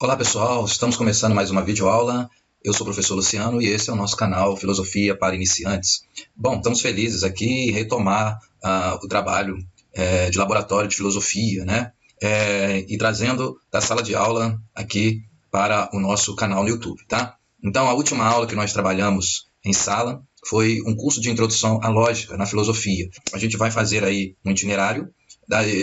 Olá pessoal, estamos começando mais uma videoaula. Eu sou o professor Luciano e esse é o nosso canal Filosofia para Iniciantes. Bom, estamos felizes aqui em retomar o trabalho de laboratório de filosofia, né? E trazendo da sala de aula aqui para o nosso canal no YouTube, tá? Então, a última aula que nós trabalhamos em sala foi um curso de introdução à lógica na filosofia. A gente vai fazer aí um itinerário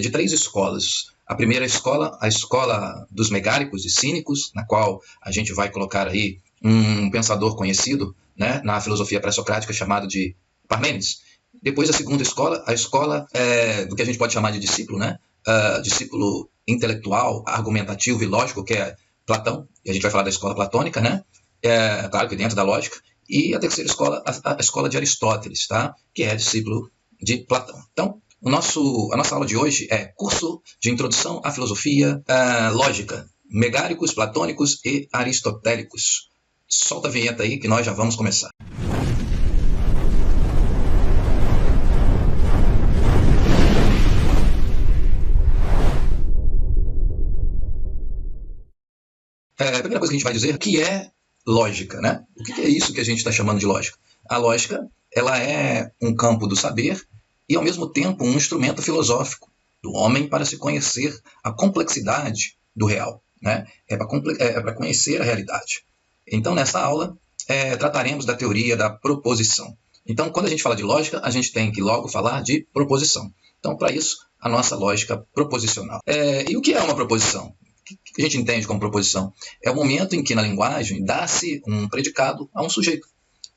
de 3 escolas. A primeira escola, a escola dos megáricos e cínicos, na qual a gente vai colocar aí um pensador conhecido, né, na filosofia pré-socrática chamado de Parmênides. Depois a segunda escola, a escola do que a gente pode chamar de discípulo, né, discípulo intelectual, argumentativo e lógico, que é Platão, e a gente vai falar da escola platônica, né, claro que dentro da lógica. E a terceira escola, a escola de Aristóteles, tá, que é discípulo de Platão. Então, a nossa aula de hoje é curso de introdução à filosofia lógica, megáricos, platônicos e aristotélicos. Solta a vinheta aí que nós já vamos começar. A primeira coisa que a gente vai dizer é o que é lógica, né? O que é isso que a gente está chamando de lógica? A lógica, ela é um campo do saber e, ao mesmo tempo, um instrumento filosófico do homem para se conhecer a complexidade do real, né? É para conhecer a realidade. Então, nessa aula, trataremos da teoria da proposição. Então, quando a gente fala de lógica, a gente tem que logo falar de proposição. Então, para isso, a nossa lógica proposicional. E o que é uma proposição? O que a gente entende como proposição? É o momento em que na linguagem dá-se um predicado a um sujeito.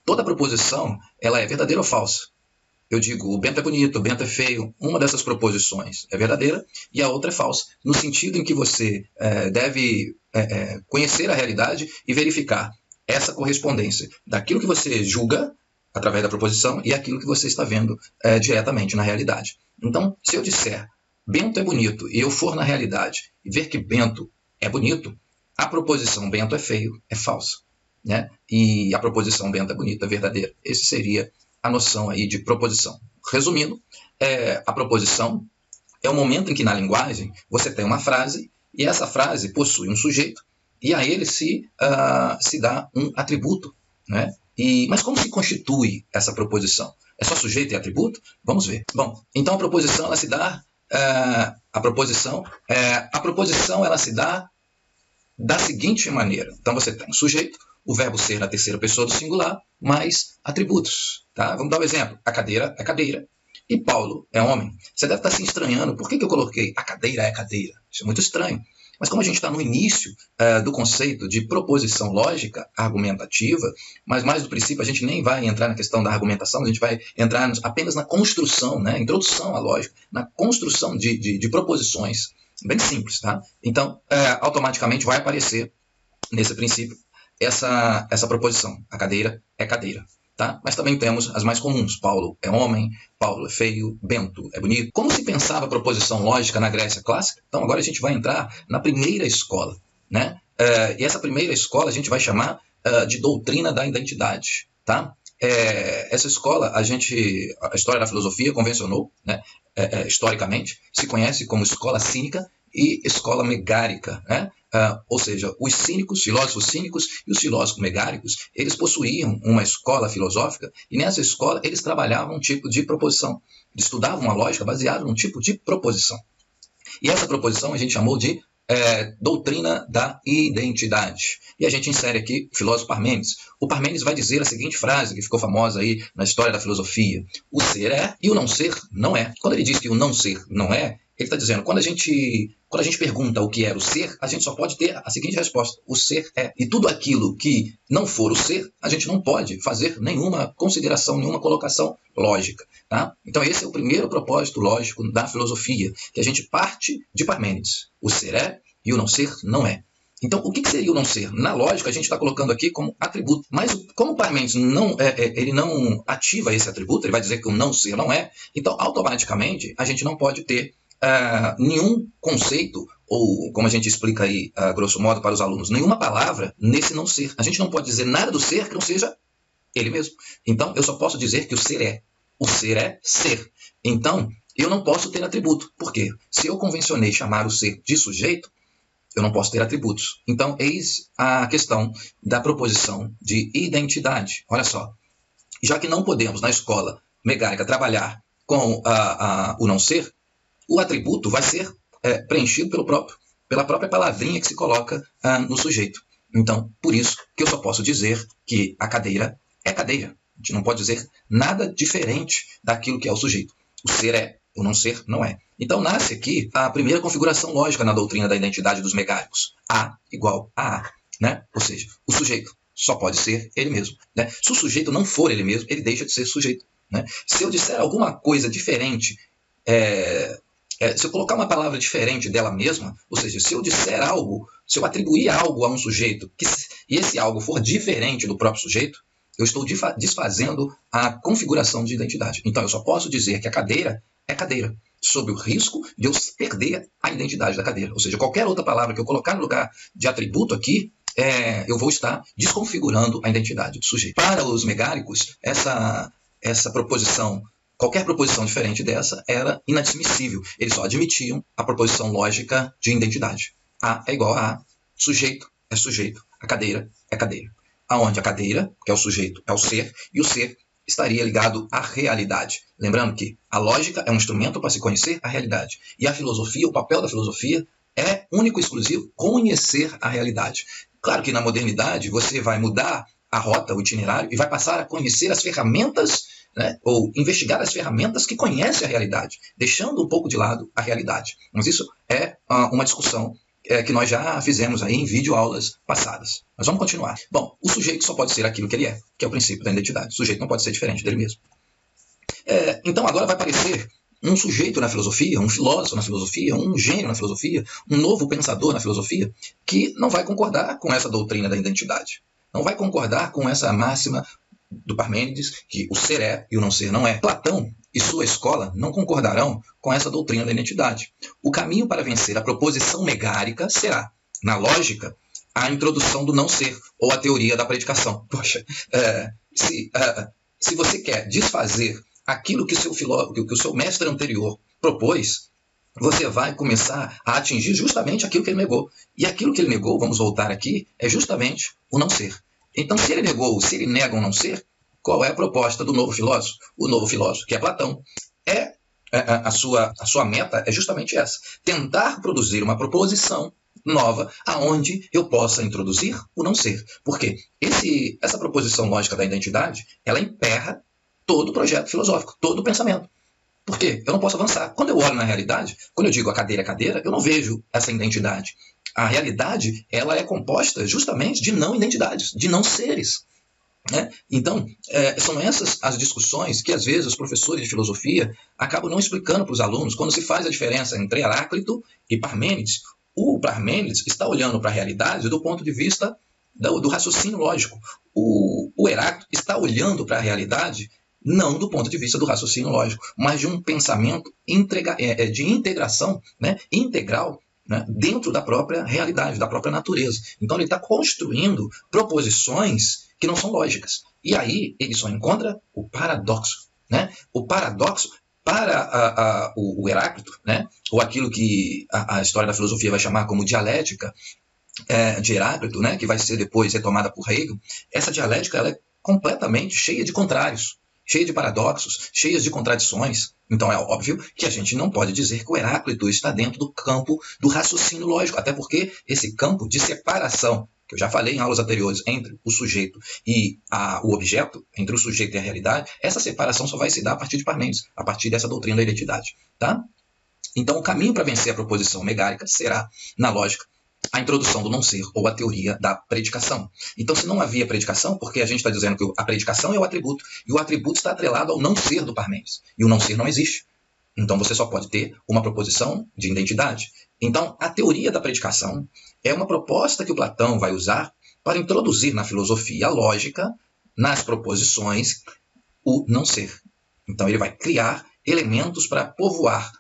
Toda proposição, ela é verdadeira ou falsa? Eu digo, o Bento é bonito, o Bento é feio. Uma dessas proposições é verdadeira e a outra é falsa, no sentido em que você deve conhecer a realidade e verificar essa correspondência daquilo que você julga através da proposição e aquilo que você está vendo diretamente na realidade. Então, se eu disser Bento é bonito e eu for na realidade e ver que Bento é bonito, a proposição Bento é feio é falsa, né? E a proposição Bento é bonito é verdadeira. Esse seria a noção aí de proposição. Resumindo, a proposição é o momento em que na linguagem você tem uma frase e essa frase possui um sujeito e a ele se dá um atributo, né? Mas como se constitui essa proposição? É só sujeito e atributo? Vamos ver. Bom, então a proposição ela se dá a proposição ela se dá da seguinte maneira. Então você tem um sujeito, o verbo ser na terceira pessoa do singular, mais atributos. Tá? Vamos dar um exemplo. A cadeira é cadeira e Paulo é homem. Você deve estar se estranhando. Por que eu coloquei a cadeira é cadeira? Isso é muito estranho. Mas como a gente está no início do conceito de proposição lógica argumentativa, mas mais do princípio a gente nem vai entrar na questão da argumentação, a gente vai entrar apenas na construção, né? Introdução à lógica, na construção de proposições, bem simples. Tá? Então, automaticamente vai aparecer, nesse princípio, essa proposição. A cadeira é cadeira. Tá? Mas também temos as mais comuns. Paulo é homem, Paulo é feio, Bento é bonito. Como se pensava a proposição lógica na Grécia clássica? Então agora a gente vai entrar na primeira escola, né? E essa primeira escola a gente vai chamar de doutrina da identidade. Tá? Essa escola, a história da filosofia convencionou, né? Historicamente, se conhece como escola cínica e escola megárica, né? Ou seja, os cínicos, filósofos cínicos e os filósofos megáricos, eles possuíam uma escola filosófica e nessa escola eles trabalhavam um tipo de proposição. Eles estudavam uma lógica baseada num tipo de proposição. E essa proposição a gente chamou de doutrina da identidade. E a gente insere aqui o filósofo Parmênides. O Parmênides vai dizer a seguinte frase, que ficou famosa aí na história da filosofia: o ser é e o não ser não é. Quando ele diz que o não ser não é, ele está dizendo, quando a gente pergunta o que é o ser, a gente só pode ter a seguinte resposta: o ser é. E tudo aquilo que não for o ser, a gente não pode fazer nenhuma consideração, nenhuma colocação lógica. Tá? Então esse é o primeiro propósito lógico da filosofia, que a gente parte de Parmênides. O ser é e o não ser não é. Então, o que seria o não ser? Na lógica, a gente está colocando aqui como atributo. Mas como Parmênides ele não ativa esse atributo, ele vai dizer que o não ser não é, então automaticamente a gente não pode ter nenhum conceito, ou como a gente explica aí, grosso modo, para os alunos, nenhuma palavra nesse não ser. A gente não pode dizer nada do ser que não seja ele mesmo. Então, eu só posso dizer que o ser é. O ser é ser. Então, eu não posso ter atributo. Por quê? Se eu convencionei chamar o ser de sujeito, eu não posso ter atributos. Então, eis a questão da proposição de identidade. Olha só, já que não podemos, na escola megárica, trabalhar com o não ser, o atributo vai ser preenchido pela própria palavrinha que se coloca no sujeito. Então, por isso que eu só posso dizer que a cadeira é cadeira. A gente não pode dizer nada diferente daquilo que é o sujeito. O ser é, o não ser não é. Então, nasce aqui a primeira configuração lógica na doutrina da identidade dos megáricos. A igual a A. Né? Ou seja, o sujeito só pode ser ele mesmo. Né? Se o sujeito não for ele mesmo, ele deixa de ser sujeito. Né? Se eu disser alguma coisa diferente, se eu colocar uma palavra diferente dela mesma, ou seja, se eu disser algo, se eu atribuir algo a um sujeito e esse algo for diferente do próprio sujeito, eu estou desfazendo a configuração de identidade. Então, eu só posso dizer que a cadeira é cadeira, sob o risco de eu perder a identidade da cadeira. Ou seja, qualquer outra palavra que eu colocar no lugar de atributo aqui, eu vou estar desconfigurando a identidade do sujeito. Para os megáricos, essa proposição, qualquer proposição diferente dessa, era inadmissível. Eles só admitiam a proposição lógica de identidade. A é igual a A, sujeito é sujeito, a cadeira é cadeira. Aonde a cadeira, que é o sujeito, é o ser, e o ser estaria ligado à realidade. Lembrando que a lógica é um instrumento para se conhecer a realidade. E a filosofia, o papel da filosofia é único e exclusivo conhecer a realidade. Claro que na modernidade você vai mudar a rota, o itinerário, e vai passar a conhecer as ferramentas, né, ou investigar as ferramentas que conhecem a realidade, deixando um pouco de lado a realidade. Mas isso é uma discussão que nós já fizemos aí em videoaulas passadas. Mas vamos continuar. Bom, o sujeito só pode ser aquilo que ele é, que é o princípio da identidade. O sujeito não pode ser diferente dele mesmo. Então agora vai aparecer um sujeito na filosofia, um filósofo na filosofia, um gênio na filosofia, um novo pensador na filosofia, que não vai concordar com essa doutrina da identidade. Não vai concordar com essa máxima do Parmênides, que o ser é e o não ser não é. Platão e sua escola não concordarão com essa doutrina da identidade. O caminho para vencer a proposição megárica será, na lógica, a introdução do não ser, ou a teoria da predicação. Poxa, se você quer desfazer aquilo que o seu mestre anterior propôs, você vai começar a atingir justamente aquilo que ele negou. E aquilo que ele negou, vamos voltar aqui, é justamente o não ser. Então, se ele nega um não ser, qual é a proposta do novo filósofo? O novo filósofo, que é Platão, a sua meta é justamente essa: tentar produzir uma proposição nova aonde eu possa introduzir o não ser. Porque essa proposição lógica da identidade, ela emperra todo o projeto filosófico, todo o pensamento. Por quê? Eu não posso avançar. Quando eu olho na realidade, quando eu digo a cadeira é cadeira, eu não vejo essa identidade. A realidade, ela é composta justamente de não identidades, de não seres. Né? Então, são essas as discussões que, às vezes, os professores de filosofia acabam não explicando para os alunos quando se faz a diferença entre Heráclito e Parmênides. O Parmênides está olhando para a realidade do ponto de vista do raciocínio lógico. O Heráclito está olhando para a realidade não do ponto de vista do raciocínio lógico, mas de um pensamento de integração, né, integral, né, dentro da própria realidade, da própria natureza. Então ele está construindo proposições que não são lógicas. E aí ele só encontra o paradoxo. Né? O paradoxo para o Heráclito, né, ou aquilo que a história da filosofia vai chamar como dialética de Heráclito, né, que vai ser depois retomada por Hegel, essa dialética ela é completamente cheia de contrários, cheia de paradoxos, cheias de contradições. Então é óbvio que a gente não pode dizer que o Heráclito está dentro do campo do raciocínio lógico, até porque esse campo de separação, que eu já falei em aulas anteriores, entre o sujeito e o objeto, entre o sujeito e a realidade, essa separação só vai se dar a partir de Parmênides, a partir dessa doutrina da identidade. Tá? Então o caminho para vencer a proposição megárica será, na lógica, a introdução do não ser, ou a teoria da predicação. Então, se não havia predicação, porque a gente está dizendo que a predicação é o atributo, e o atributo está atrelado ao não ser do Parmênides, e o não ser não existe. Então, você só pode ter uma proposição de identidade. Então, a teoria da predicação é uma proposta que o Platão vai usar para introduzir na filosofia lógica, nas proposições, o não ser. Então, ele vai criar elementos para povoar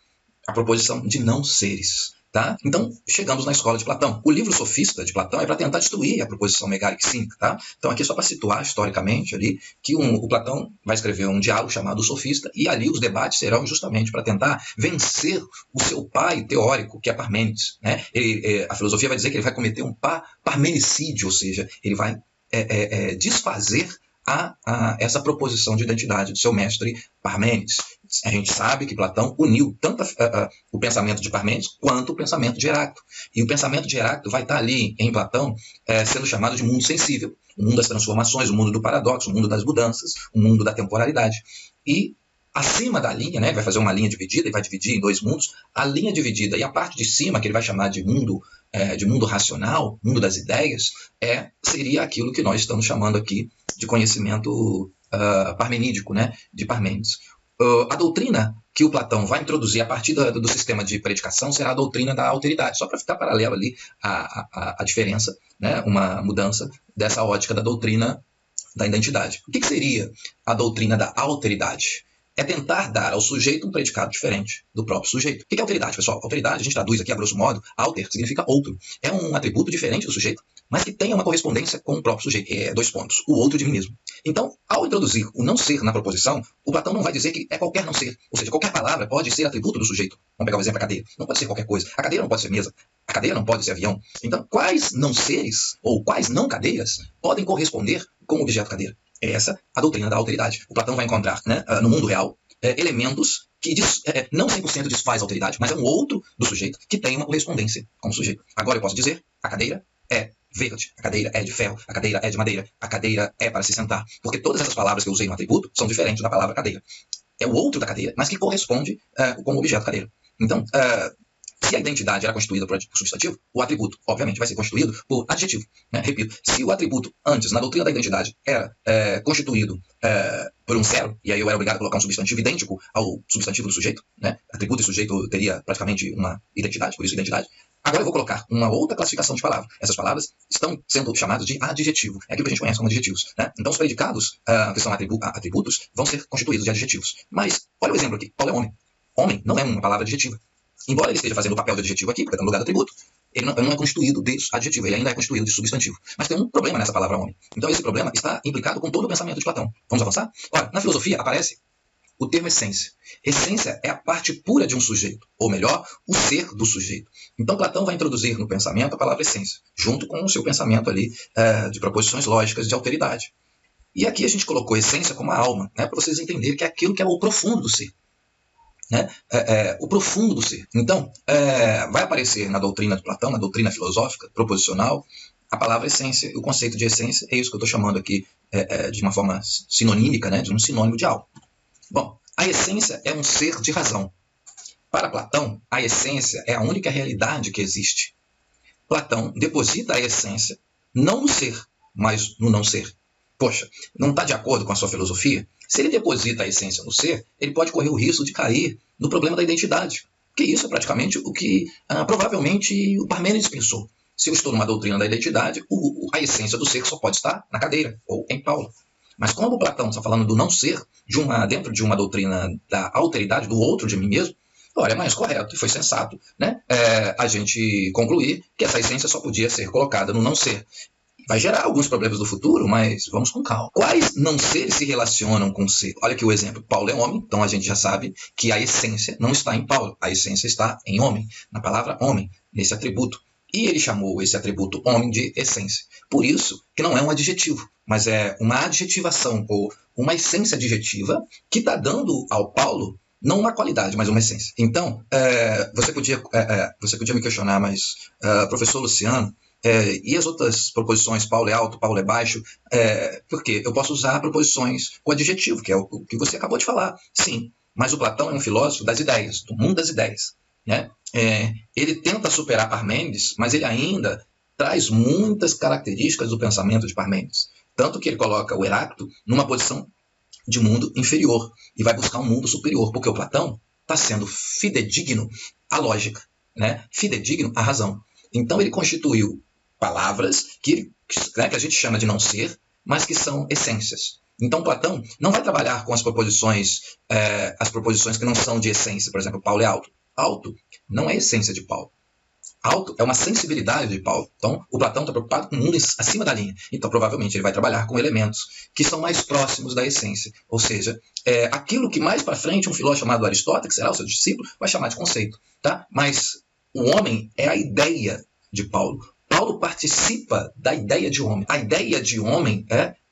a proposição de não seres. Tá? Então, chegamos na escola de Platão. O livro Sofista de Platão é para tentar destruir a proposição megaric-cínica. Tá? Então, aqui é só para situar historicamente ali que o Platão vai escrever um diálogo chamado Sofista, e ali os debates serão justamente para tentar vencer o seu pai teórico, que é Parmênides. Né? A filosofia vai dizer que ele vai cometer um parmenicídio, ou seja, ele vai desfazer essa proposição de identidade do seu mestre Parmênides. A gente sabe que Platão uniu tanto o pensamento de Parmênides quanto o pensamento de Heráclito. E o pensamento de Heráclito vai estar ali em Platão sendo chamado de mundo sensível, o mundo das transformações, o mundo do paradoxo, o mundo das mudanças, o mundo da temporalidade. E acima da linha, né, vai fazer uma linha dividida e vai dividir em dois mundos, a linha dividida e a parte de cima, que ele vai chamar de mundo racional, mundo das ideias, seria aquilo que nós estamos chamando aqui de conhecimento parmenídico, né, de Parmênides. A doutrina que o Platão vai introduzir a partir do sistema de predicação será a doutrina da alteridade, só para ficar paralelo ali a diferença, né, uma mudança dessa ótica da doutrina da identidade. O que seria a doutrina da alteridade? É tentar dar ao sujeito um predicado diferente do próprio sujeito. O que é alteridade, pessoal? Alteridade, a gente traduz aqui a grosso modo, alter significa outro. É um atributo diferente do sujeito, mas que tenha uma correspondência com o próprio sujeito. Dois pontos, o outro de mim mesmo. Então, ao introduzir o não ser na proposição, o Platão não vai dizer que é qualquer não ser. Ou seja, qualquer palavra pode ser atributo do sujeito. Vamos pegar o exemplo da cadeira. Não pode ser qualquer coisa. A cadeira não pode ser mesa. A cadeira não pode ser avião. Então, quais não seres ou quais não cadeiras podem corresponder com o objeto cadeira? É essa a doutrina da alteridade. O Platão vai encontrar, né, no mundo real elementos que não 100% desfaz a alteridade, mas é um outro do sujeito que tem uma correspondência com o sujeito. Agora eu posso dizer, a cadeira é verde, a cadeira é de ferro, a cadeira é de madeira, a cadeira é para se sentar. Porque todas essas palavras que eu usei no atributo são diferentes da palavra cadeira. É o outro da cadeira, mas que corresponde com o objeto cadeira. Então, se a identidade era constituída por substantivo, o atributo, obviamente, vai ser constituído por adjetivo. Né? Repito, se o atributo antes, na doutrina da identidade, era constituído por um zero, e aí eu era obrigado a colocar um substantivo idêntico ao substantivo do sujeito, né? Atributo e sujeito teria praticamente uma identidade, por isso identidade. Agora eu vou colocar uma outra classificação de palavras. Essas palavras estão sendo chamadas de adjetivo. É aquilo que a gente conhece como adjetivos. Né? Então os predicados, que são atributos, vão ser constituídos de adjetivos. Mas, olha o exemplo aqui. Paulo é homem. Homem não é uma palavra adjetiva. Embora ele esteja fazendo o papel de adjetivo aqui, porque está no lugar do atributo, ele não é constituído de adjetivo, ele ainda é constituído de substantivo. Mas tem um problema nessa palavra homem. Então esse problema está implicado com todo o pensamento de Platão. Vamos avançar? Olha, na filosofia aparece o termo essência. Essência é a parte pura de um sujeito, ou melhor, o ser do sujeito. Então Platão vai introduzir no pensamento a palavra essência, junto com o seu pensamento ali de proposições lógicas de alteridade. E aqui a gente colocou essência como a alma, né, para vocês entenderem que é aquilo que é o profundo do ser. Né? O profundo do ser. Então, vai aparecer na doutrina de Platão, na doutrina filosófica, proposicional, a palavra essência, o conceito de essência, é isso que eu estou chamando aqui de uma forma sinonímica, né? De um sinônimo de algo. Bom, a essência é um ser de razão. Para Platão, a essência é a única realidade que existe. Platão deposita a essência não no ser, mas no não ser. Poxa, não está de acordo com a sua filosofia? Se ele deposita a essência no ser, ele pode correr o risco de cair no problema da identidade. Porque isso é praticamente o que provavelmente o Parmênides pensou. Se eu estou numa doutrina da identidade, a essência do ser só pode estar na cadeira ou em Paulo. Mas como o Platão está falando do não ser dentro de uma doutrina da alteridade, do outro de mim mesmo, olha, é mais correto e foi sensato, né? A gente concluir que essa essência só podia ser colocada no não ser. Vai gerar alguns problemas no futuro, mas vamos com calma. Quais não seres se relacionam com o ser? Olha aqui o exemplo. Paulo é homem, então a gente já sabe que a essência não está em Paulo. A essência está em homem, na palavra homem, nesse atributo. E ele chamou esse atributo homem de essência. Por isso que não é um adjetivo, mas é uma adjetivação ou uma essência adjetiva que está dando ao Paulo não uma qualidade, mas uma essência. Então, você podia me questionar, mas professor Luciano, e as outras proposições, Paulo é alto, Paulo é baixo, porque eu posso usar proposições com adjetivo, que é o que você acabou de falar. Sim, mas o Platão é um filósofo das ideias, do mundo das ideias. Né? Ele tenta superar Parmênides, mas ele ainda traz muitas características do pensamento de Parmênides. Tanto que ele coloca o Heráclito numa posição de mundo inferior e vai buscar um mundo superior, porque o Platão está sendo fidedigno à lógica, né? Fidedigno à razão. Então ele constituiu palavras que a gente chama de não ser, mas que são essências. Então Platão não vai trabalhar com as proposições que não são de essência. Por exemplo, Paulo é alto. Alto não é a essência de Paulo. Alto é uma sensibilidade de Paulo. Então, o Platão está preocupado com o mundo acima da linha. Então, provavelmente, ele vai trabalhar com elementos que são mais próximos da essência. Ou seja, aquilo que mais para frente um filósofo chamado Aristóteles, que será o seu discípulo, vai chamar de conceito. Tá? Mas o homem é a ideia de Paulo. Paulo participa da ideia de homem. A ideia de homem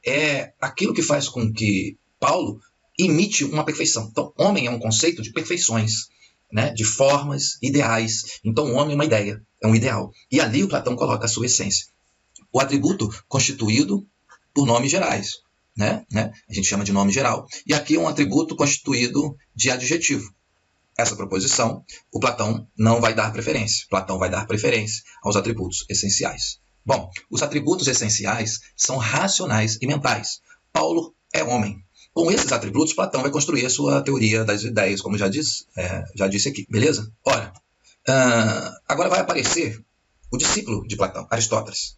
é aquilo que faz com que Paulo imite uma perfeição. Então, homem é um conceito de perfeições, né, de formas, ideais. Então, o homem é uma ideia, é um ideal. E ali o Platão coloca a sua essência. O atributo constituído por nomes gerais. Né? A gente chama de nome geral. E aqui é um atributo constituído de adjetivo. Essa proposição, o Platão não vai dar preferência. Platão vai dar preferência aos atributos essenciais. Bom, os atributos essenciais são racionais e mentais. Paulo é homem. Com esses atributos, Platão vai construir a sua teoria das ideias, como já disse aqui, beleza? Ora, agora vai aparecer o discípulo de Platão, Aristóteles.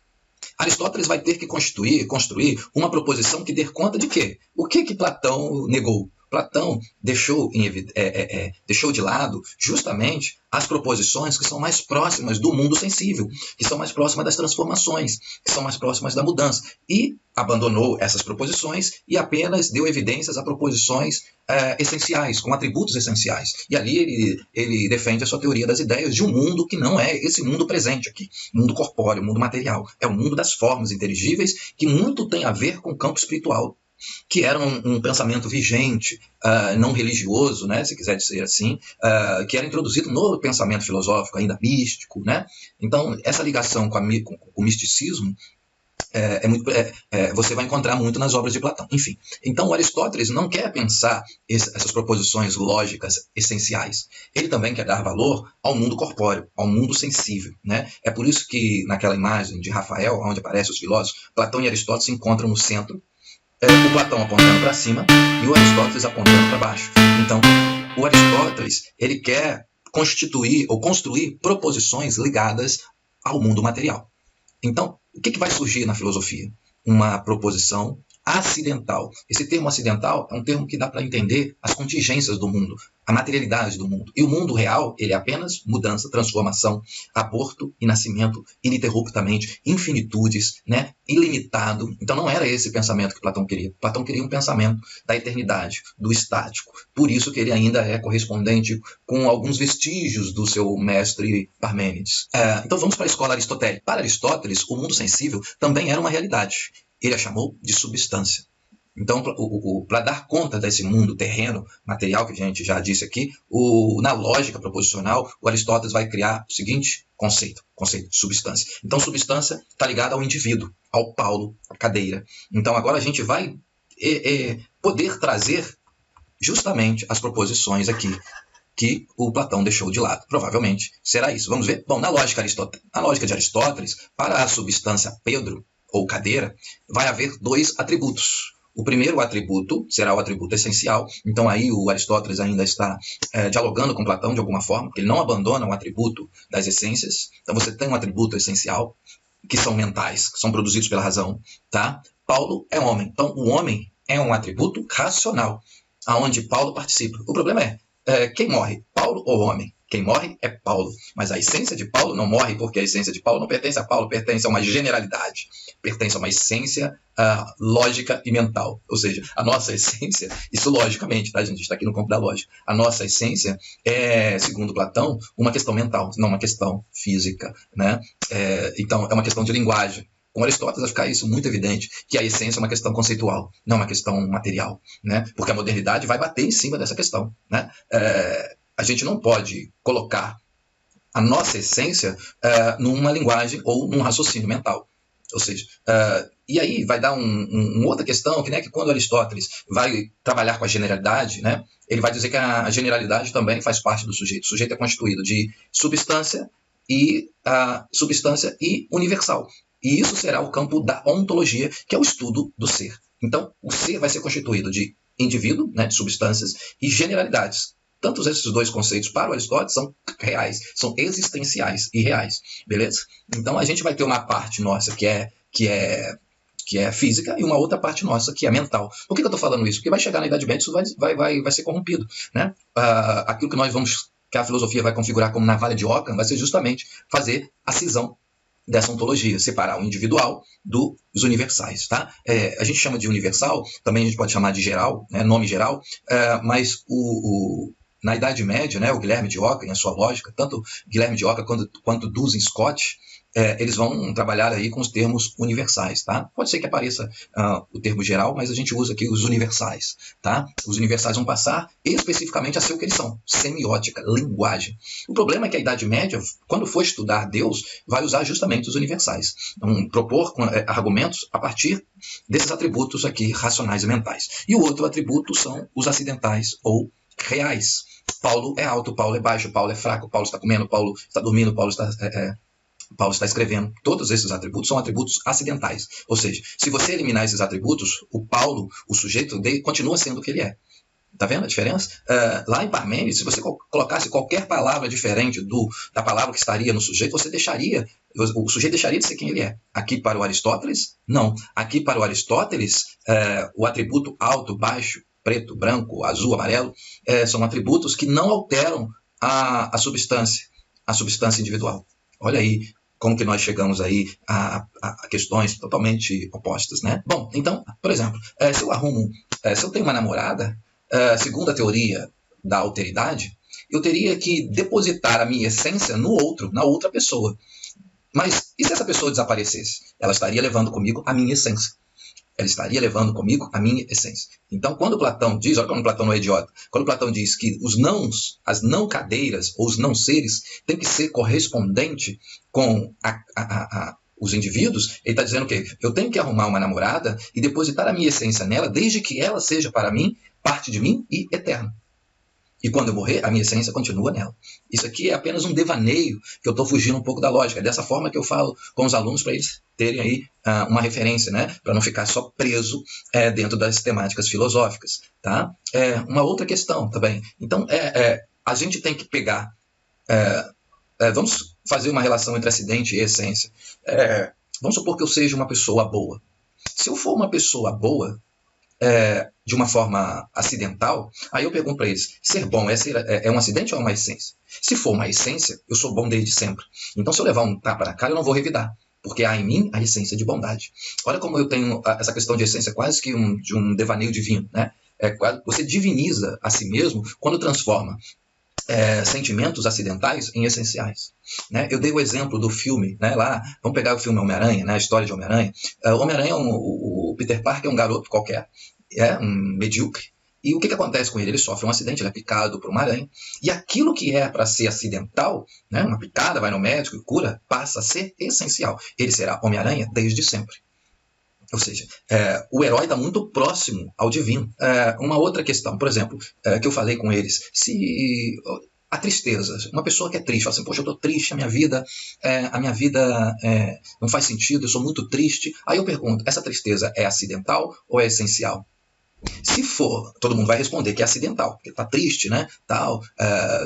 Aristóteles vai ter que construir uma proposição que dê conta de quê? O que Platão negou? Platão deixou de lado justamente as proposições que são mais próximas do mundo sensível, que são mais próximas das transformações, que são mais próximas da mudança. E abandonou essas proposições e apenas deu evidências a proposições essenciais, com atributos essenciais. E ali ele defende a sua teoria das ideias de um mundo que não é esse mundo presente aqui, mundo corpóreo, mundo material. É o mundo das formas inteligíveis, que muito tem a ver com o campo espiritual, que era um pensamento vigente, não religioso, né, se quiser dizer assim, que era introduzido no pensamento filosófico, ainda místico. Né? Então, essa ligação com o misticismo você vai encontrar muito nas obras de Platão. Enfim, então o Aristóteles não quer pensar essas proposições lógicas essenciais. Ele também quer dar valor ao mundo corpóreo, ao mundo sensível. Né? É por isso que naquela imagem de Rafael, onde aparecem os filósofos, Platão e Aristóteles se encontram no centro, o Platão apontando para cima e o Aristóteles apontando para baixo. Então, o Aristóteles ele quer constituir ou construir proposições ligadas ao mundo material. Então, o que vai surgir na filosofia? Uma proposição acidental. Esse termo acidental é um termo que dá para entender as contingências do mundo, a materialidade do mundo. E o mundo real, ele é apenas mudança, transformação, aborto e nascimento ininterruptamente, infinitudes, né? Ilimitado. Então não era esse pensamento que Platão queria. Platão queria um pensamento da eternidade, do estático. Por isso que ele ainda é correspondente com alguns vestígios do seu mestre Parmênides. Então vamos para a escola aristotélica. Para Aristóteles, o mundo sensível também era uma realidade. Ele a chamou de substância. Então, para dar conta desse mundo terreno, material, que a gente já disse aqui, na lógica proposicional, o Aristóteles vai criar o seguinte conceito de substância. Então, substância está ligada ao indivíduo, ao Paulo, à cadeira. Então, agora a gente vai poder trazer justamente as proposições aqui que o Platão deixou de lado. Provavelmente será isso. Vamos ver? Bom, na lógica de Aristóteles, para a substância Pedro, ou cadeira, vai haver dois atributos. O primeiro atributo será o atributo essencial. Então aí o Aristóteles ainda está dialogando com Platão de alguma forma, porque ele não abandona o atributo das essências. Então você tem um atributo essencial, que são mentais, que são produzidos pela razão. Tá? Paulo é homem. Então o homem é um atributo racional, aonde Paulo participa. O problema quem morre, Paulo ou homem? Quem morre é Paulo, mas a essência de Paulo não morre, porque a essência de Paulo não pertence a Paulo, pertence a uma generalidade, pertence a uma essência lógica e mental. Ou seja, a nossa essência, isso logicamente, tá, gente? A gente está aqui no campo da lógica. A nossa essência é, segundo Platão, uma questão mental, não uma questão física. Né? Então, é uma questão de linguagem. Com Aristóteles vai ficar isso muito evidente, que a essência é uma questão conceitual, não uma questão material. Né? Porque a modernidade vai bater em cima dessa questão. Né? A gente não pode colocar a nossa essência numa linguagem ou num raciocínio mental. Ou seja, e aí vai dar uma outra questão, que quando Aristóteles vai trabalhar com a generalidade, né, ele vai dizer que a generalidade também faz parte do sujeito. O sujeito é constituído de substância e universal. E isso será o campo da ontologia, que é o estudo do ser. Então, o ser vai ser constituído de indivíduo, né, de substâncias, e generalidades. Tanto esses dois conceitos para o Aristóteles são reais, são existenciais e reais, beleza? Então a gente vai ter uma parte nossa que é física e uma outra parte nossa que é mental. Por que eu estou falando isso? Porque vai chegar na Idade Média, isso vai ser corrompido. Né? Aquilo que nós vamos que a filosofia vai configurar como navalha de Ockham vai ser justamente fazer a cisão dessa ontologia, separar o individual dos universais. Tá? A gente chama de universal, também a gente pode chamar de geral, né, nome geral, mas na Idade Média, né, o Guilherme de Ockham, em sua lógica, tanto Guilherme de Ockham quanto Dunstan Scott, eles vão trabalhar aí com os termos universais. Tá? Pode ser que apareça o termo geral, mas a gente usa aqui os universais. Tá? Os universais vão passar especificamente a ser o que eles são, semiótica, linguagem. O problema é que a Idade Média, quando for estudar Deus, vai usar justamente os universais. Então, propor argumentos a partir desses atributos aqui racionais e mentais. E o outro atributo são os acidentais ou reais. Paulo é alto, Paulo é baixo, Paulo é fraco, Paulo está comendo, Paulo está dormindo, Paulo está escrevendo. Todos esses atributos são atributos acidentais. Ou seja, se você eliminar esses atributos, o Paulo, o sujeito dele, continua sendo o que ele é. Está vendo a diferença? Lá em Parmênides, se você colocasse qualquer palavra diferente da palavra que estaria no sujeito, o sujeito deixaria de ser quem ele é. Aqui para o Aristóteles, não. Aqui para o Aristóteles, o atributo alto, baixo, preto, branco, azul, amarelo, são atributos que não alteram a substância individual. Olha aí como que nós chegamos aí a questões totalmente opostas, né? Bom, então, por exemplo, se eu tenho uma namorada, segundo a teoria da alteridade, eu teria que depositar a minha essência no outro, na outra pessoa. Mas e se essa pessoa desaparecesse? Ela estaria levando comigo a minha essência. Ela estaria levando comigo a minha essência. Então, quando Platão diz, olha como Platão não é idiota, quando Platão diz que os nãos, as não cadeiras ou os não seres têm que ser correspondente com os indivíduos, ele está dizendo que eu tenho que arrumar uma namorada e depositar a minha essência nela, desde que ela seja para mim parte de mim e eterna. E quando eu morrer, a minha essência continua nela. Isso aqui é apenas um devaneio que eu estou fugindo um pouco da lógica. É dessa forma que eu falo com os alunos para eles terem aí uma referência, né? Para não ficar só preso dentro das temáticas filosóficas. Tá? Uma outra questão também. Então, a gente tem que pegar... vamos fazer uma relação entre acidente e essência. Vamos supor que eu seja uma pessoa boa. Se eu for uma pessoa boa, de uma forma acidental, aí eu pergunto para eles, ser bom é um acidente ou é uma essência? Se for uma essência, eu sou bom desde sempre. Então, se eu levar um tapa na cara, eu não vou revidar, porque há em mim a essência de bondade. Olha como eu tenho essa questão de essência quase que de um devaneio divino, né? Você diviniza a si mesmo quando transforma sentimentos acidentais em essenciais. Né? Eu dei o exemplo do filme, né? Lá, vamos pegar o filme Homem-Aranha, né? A história de Homem-Aranha. Homem-Aranha, o Peter Parker é um garoto qualquer, um medíocre. E o que acontece com ele? Ele sofre um acidente, ele é picado por uma aranha. E aquilo que é para ser acidental, né? Uma picada, vai no médico e cura, passa a ser essencial. Ele será Homem-Aranha desde sempre. Ou seja, o herói está muito próximo ao divino. Uma outra questão, por exemplo, que eu falei com eles, se a tristeza, uma pessoa que é triste, fala assim, poxa, eu estou triste, a minha vida não faz sentido, eu sou muito triste. Aí eu pergunto, essa tristeza é acidental ou é essencial? Se for, todo mundo vai responder que é acidental, porque está triste, né? Tal,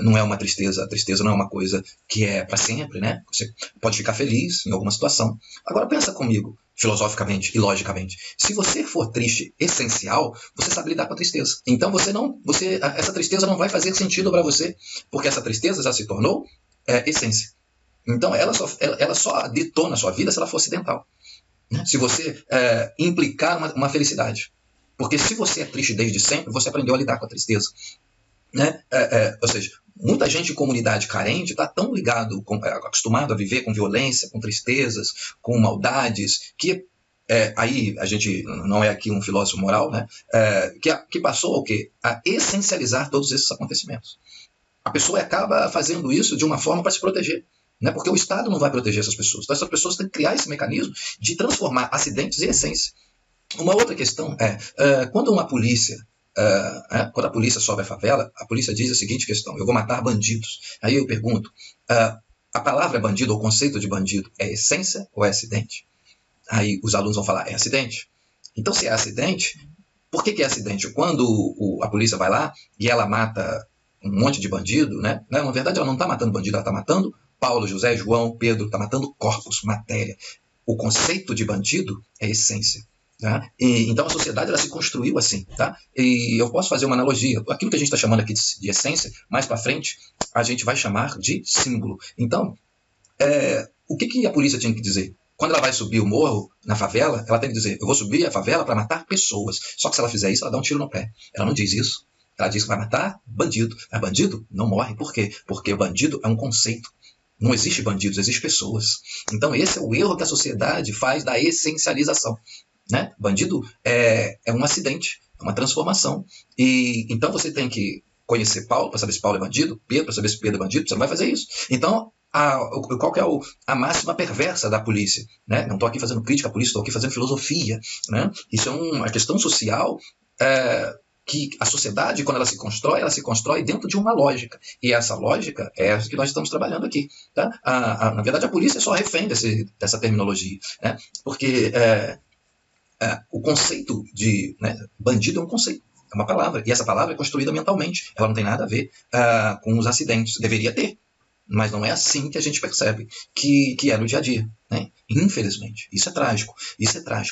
não é uma tristeza, a tristeza não é uma coisa que é para sempre, né? Você pode ficar feliz em alguma situação. Agora pensa comigo, filosoficamente e logicamente. Se você for triste essencial, você sabe lidar com a tristeza. Então essa tristeza não vai fazer sentido para você, porque essa tristeza já se tornou essência. Então ela só detona a sua vida se ela for acidental. Né? Se você implicar uma felicidade. Porque se você é triste desde sempre, você aprendeu a lidar com a tristeza. Né? Ou seja, muita gente em comunidade carente está tão ligado, acostumado a viver com violência, com tristezas, com maldades, que aí a gente não é aqui um filósofo moral, né? Que passou ao quê? A essencializar todos esses acontecimentos. A pessoa acaba fazendo isso de uma forma para se proteger. Né? Porque o Estado não vai proteger essas pessoas. Então essas pessoas têm que criar esse mecanismo de transformar acidentes em essência. Uma outra questão quando a polícia sobe a favela, a polícia diz a seguinte questão, eu vou matar bandidos. Aí eu pergunto, a palavra bandido, ou o conceito de bandido, é essência ou é acidente? Aí os alunos vão falar, é acidente. Então, se é acidente, por que é acidente? Quando a polícia vai lá e ela mata um monte de bandido, né? Na verdade, ela não está matando bandido, ela está matando Paulo, José, João, Pedro, está matando corpos, matéria. O conceito de bandido é essência. Tá? Então a sociedade ela se construiu assim. Tá? E eu posso fazer uma analogia. Aquilo que a gente está chamando aqui de essência, mais para frente, a gente vai chamar de símbolo. Então, o que a polícia tinha que dizer? Quando ela vai subir o morro na favela, ela tem que dizer: eu vou subir a favela para matar pessoas. Só que se ela fizer isso, ela dá um tiro no pé. Ela não diz isso. Ela diz que vai matar bandido. Mas bandido não morre. Por quê? Porque bandido é um conceito. Não existe bandidos, existe pessoas. Então esse é o erro que a sociedade faz da essencialização. Né? Bandido é um acidente, é uma transformação. E então você tem que conhecer Paulo para saber se Paulo é bandido, Pedro para saber se Pedro é bandido. Você não vai fazer isso. Então, qual que é a máxima perversa da polícia? Né? Não estou aqui fazendo crítica à polícia, estou aqui fazendo filosofia. Né? Isso é uma questão social que a sociedade, quando ela se constrói dentro de uma lógica. E essa lógica é essa que nós estamos trabalhando aqui. Tá? Na verdade, a polícia é só refém dessa terminologia. Né? Porque o conceito de bandido é um conceito. É uma palavra, e essa palavra é construída mentalmente. Ela não tem nada a ver com os acidentes. Deveria ter, mas não é assim que a gente percebe que é no dia a dia. Né? Infelizmente, isso é trágico,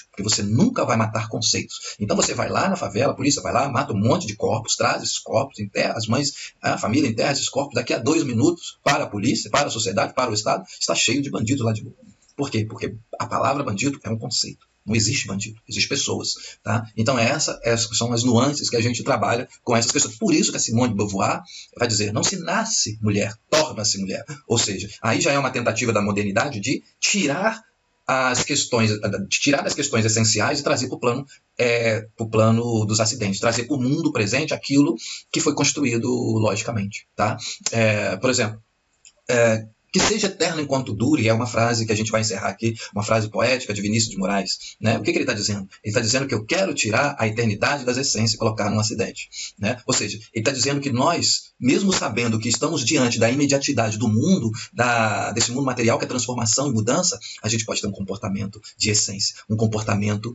porque você nunca vai matar conceitos. Então você vai lá na favela, a polícia vai lá, mata um monte de corpos, traz esses corpos, enterra, as mães, a família enterra esses corpos, daqui a 2 minutos, para a polícia, para a sociedade, para o Estado, está cheio de bandidos lá de novo. Por quê? Porque a palavra bandido é um conceito. Não existe bandido, existem pessoas. Tá? Então essas são as nuances que a gente trabalha com essas questões. Por isso que a Simone de Beauvoir vai dizer: não se nasce mulher, torna-se mulher. Ou seja, aí já é uma tentativa da modernidade de tirar das questões essenciais e trazer para o plano dos acidentes, trazer para o mundo presente aquilo que foi construído logicamente. Tá? Por exemplo, que seja eterno enquanto dure, é uma frase que a gente vai encerrar aqui, uma frase poética de Vinícius de Moraes. Né? O que ele está dizendo? Ele está dizendo que eu quero tirar a eternidade das essências e colocar num acidente. Né? Ou seja, ele está dizendo que nós, mesmo sabendo que estamos diante da imediatidade do mundo, desse mundo material que é transformação e mudança, a gente pode ter um comportamento de essência, um comportamento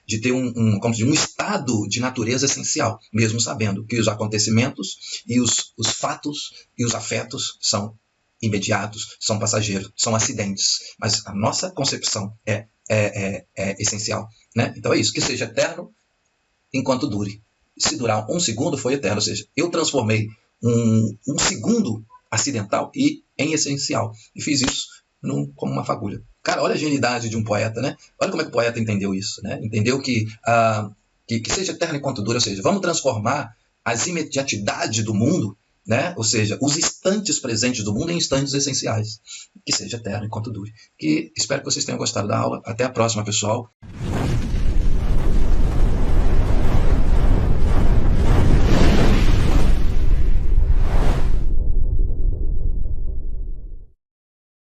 de ter um estado de natureza essencial, mesmo sabendo que os acontecimentos e os fatos e os afetos são imediatos, são passageiros, são acidentes, mas a nossa concepção é essencial. Né? Então é isso, que seja eterno enquanto dure. Se durar 1 segundo, foi eterno, ou seja, eu transformei um segundo acidental em essencial, e fiz isso como uma fagulha. Cara, olha a genialidade de um poeta, né? Olha como é que o poeta entendeu isso, né? Entendeu que seja eterno enquanto dure, ou seja, vamos transformar as imediatidades do mundo, né? Ou seja, os instantes presentes do mundo em instantes essenciais. Que seja eterno enquanto dure. Espero que vocês tenham gostado da aula. Até a próxima, pessoal.